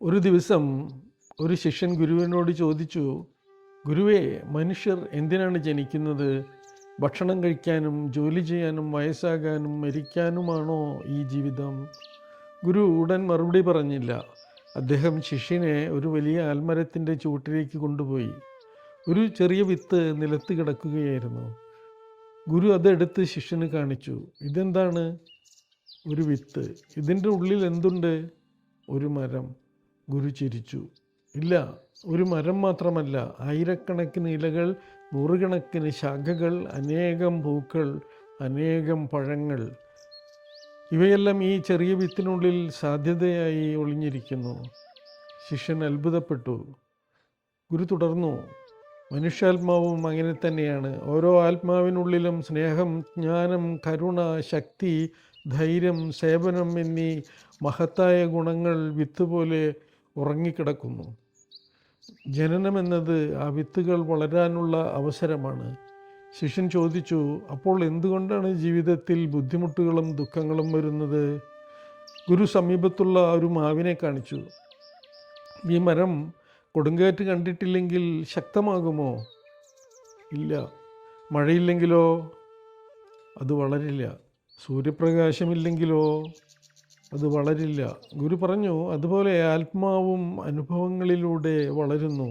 ഒരു ദിവസം ഒരു ശിഷ്യൻ ഗുരുവിനോട് ചോദിച്ചു, ഗുരുവേ, മനുഷ്യർ എന്തിനാണ് ജനിക്കുന്നത്? ഭക്ഷണം കഴിക്കാനും ജോലി ചെയ്യാനും വയസ്സാകാനും മരിക്കാനുമാണോ ഈ ജീവിതം? ഗുരു ഉടൻ മറുപടി പറഞ്ഞില്ല. അദ്ദേഹം ശിഷ്യനെ ഒരു വലിയ ആൽമരത്തിൻ്റെ ചുവട്ടിലേക്ക് കൊണ്ടുപോയി. ഒരു ചെറിയ വിത്ത് നിലത്ത് കിടക്കുകയായിരുന്നു. ഗുരു അതെടുത്ത് ശിഷ്യന് കാണിച്ചു. ഇതെന്താണ്? ഒരു വിത്ത്. ഇതിൻ്റെ ഉള്ളിൽ എന്തുണ്ട്? ഒരു മരം. ഗുരു ചിരിച്ചു. ഇല്ല, ഒരു മരം മാത്രമല്ല, ആയിരക്കണക്കിന് ഇലകൾ, നൂറുകണക്കിന് ശാഖകൾ, അനേകം പൂക്കൾ, അനേകം പഴങ്ങൾ. ഇവയെല്ലാം ഈ ചെറിയ വിത്തിനുള്ളിൽ സാധ്യതയായി ഒളിഞ്ഞിരിക്കുന്നു. ശിഷ്യൻ അത്ഭുതപ്പെട്ടു. ഗുരു തുടർന്നു, മനുഷ്യാത്മാവും അങ്ങനെ തന്നെയാണ്. ഓരോ ആത്മാവിനുള്ളിലും സ്നേഹം, ജ്ഞാനം, കരുണ, ശക്തി, ധൈര്യം, സേവനം എന്നീ മഹത്തായ ഗുണങ്ങൾ വിത്ത് പോലെ ഉറങ്ങിക്കിടക്കുന്നു. ജനനമെന്നത് ആ വിത്തുകൾ വളരാനുള്ള അവസരമാണ്. ശിഷ്യൻ ചോദിച്ചു, അപ്പോൾ എന്തുകൊണ്ടാണ് ജീവിതത്തിൽ ബുദ്ധിമുട്ടുകളും ദുഃഖങ്ങളും വരുന്നത്? ഗുരു സമീപത്തുള്ള ഒരു മാവിനെ കാണിച്ചു. ഈ മരം കൊടുങ്കാറ്റ് കണ്ടിട്ടില്ലെങ്കിൽ ശക്തമാകുമോ? ഇല്ല. മഴയില്ലെങ്കിലോ? അത് വളരില്ല. സൂര്യപ്രകാശമില്ലെങ്കിലോ? അത് വളരില്ല. ഗുരു പറഞ്ഞു, അതുപോലെ ആത്മാവും അനുഭവങ്ങളിലൂടെ വളരുന്നു.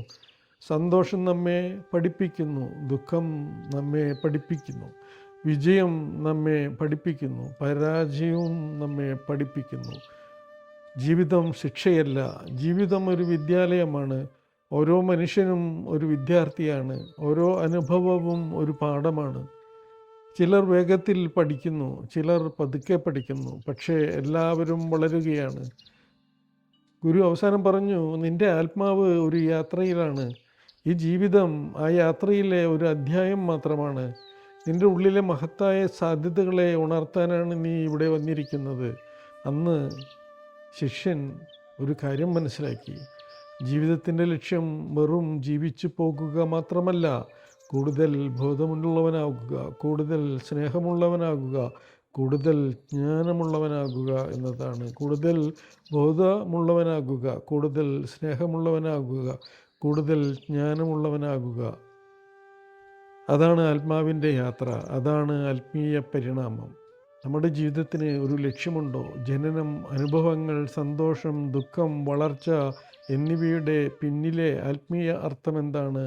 സന്തോഷം നമ്മെ പഠിപ്പിക്കുന്നു, ദുഃഖം നമ്മെ പഠിപ്പിക്കുന്നു, വിജയം നമ്മെ പഠിപ്പിക്കുന്നു, പരാജയവും നമ്മെ പഠിപ്പിക്കുന്നു. ജീവിതം ശിക്ഷയല്ല, ജീവിതം ഒരു വിദ്യാലയമാണ്. ഓരോ മനുഷ്യനും ഒരു വിദ്യാർത്ഥിയാണ്. ഓരോ അനുഭവവും ഒരു പാഠമാണ്. ചിലർ വേഗത്തിൽ പഠിക്കുന്നു, ചിലർ പതുക്കെ പഠിക്കുന്നു, പക്ഷേ എല്ലാവരും വളരുകയാണ്. ഗുരു അവസാനം പറഞ്ഞു, നിന്റെ ആത്മാവ് ഒരു യാത്രയിലാണ്. ഈ ജീവിതം ആ യാത്രയിലെ ഒരു അധ്യായം മാത്രമാണ്. നിന്റെ ഉള്ളിലെ മഹത്തായ സാധ്യതകളെ ഉണർത്താനാണ് നീ ഇവിടെ വന്നിരിക്കുന്നത്. അന്ന് ശിഷ്യൻ ഒരു കാര്യം മനസ്സിലാക്കി. ജീവിതത്തിൻ്റെ ലക്ഷ്യം വെറും ജീവിച്ചു പോകുക മാത്രമല്ല, കൂടുതൽ ബോധമുള്ളവനാകുക, കൂടുതൽ സ്നേഹമുള്ളവനാകുക, കൂടുതൽ ജ്ഞാനമുള്ളവനാകുക എന്നതാണ്. കൂടുതൽ ബോധമുള്ളവനാകുക, കൂടുതൽ സ്നേഹമുള്ളവനാകുക, കൂടുതൽ ജ്ഞാനമുള്ളവനാകുക. അതാണ് ആത്മാവിൻ്റെ യാത്ര. അതാണ് ആത്മീയ പരിണാമം. നമ്മുടെ ജീവിതത്തിന് ഒരു ലക്ഷ്യമുണ്ടോ? ജനനം, അനുഭവങ്ങൾ, സന്തോഷം, ദുഃഖം, വളർച്ച എന്നിവയുടെ പിന്നിലെ ആത്മീയ അർത്ഥം എന്താണ്?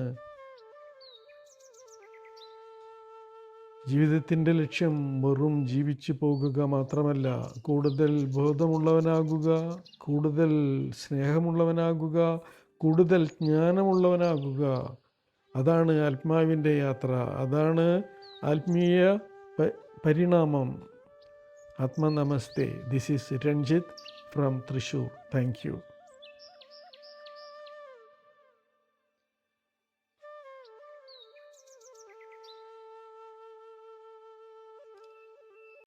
ജീവിതത്തിൻ്റെ ലക്ഷ്യം വെറും ജീവിച്ചു പോകുക മാത്രമല്ല, കൂടുതൽ ബോധമുള്ളവനാകുക, കൂടുതൽ സ്നേഹമുള്ളവനാകുക, കൂടുതൽ ജ്ഞാനമുള്ളവനാകുക. അതാണ് ആത്മാവിൻ്റെ യാത്ര. അതാണ് ആത്മീയ പരിണാമം. ആത്മ നമസ്തേ. This is Ranjith from Thrissur. Thank U.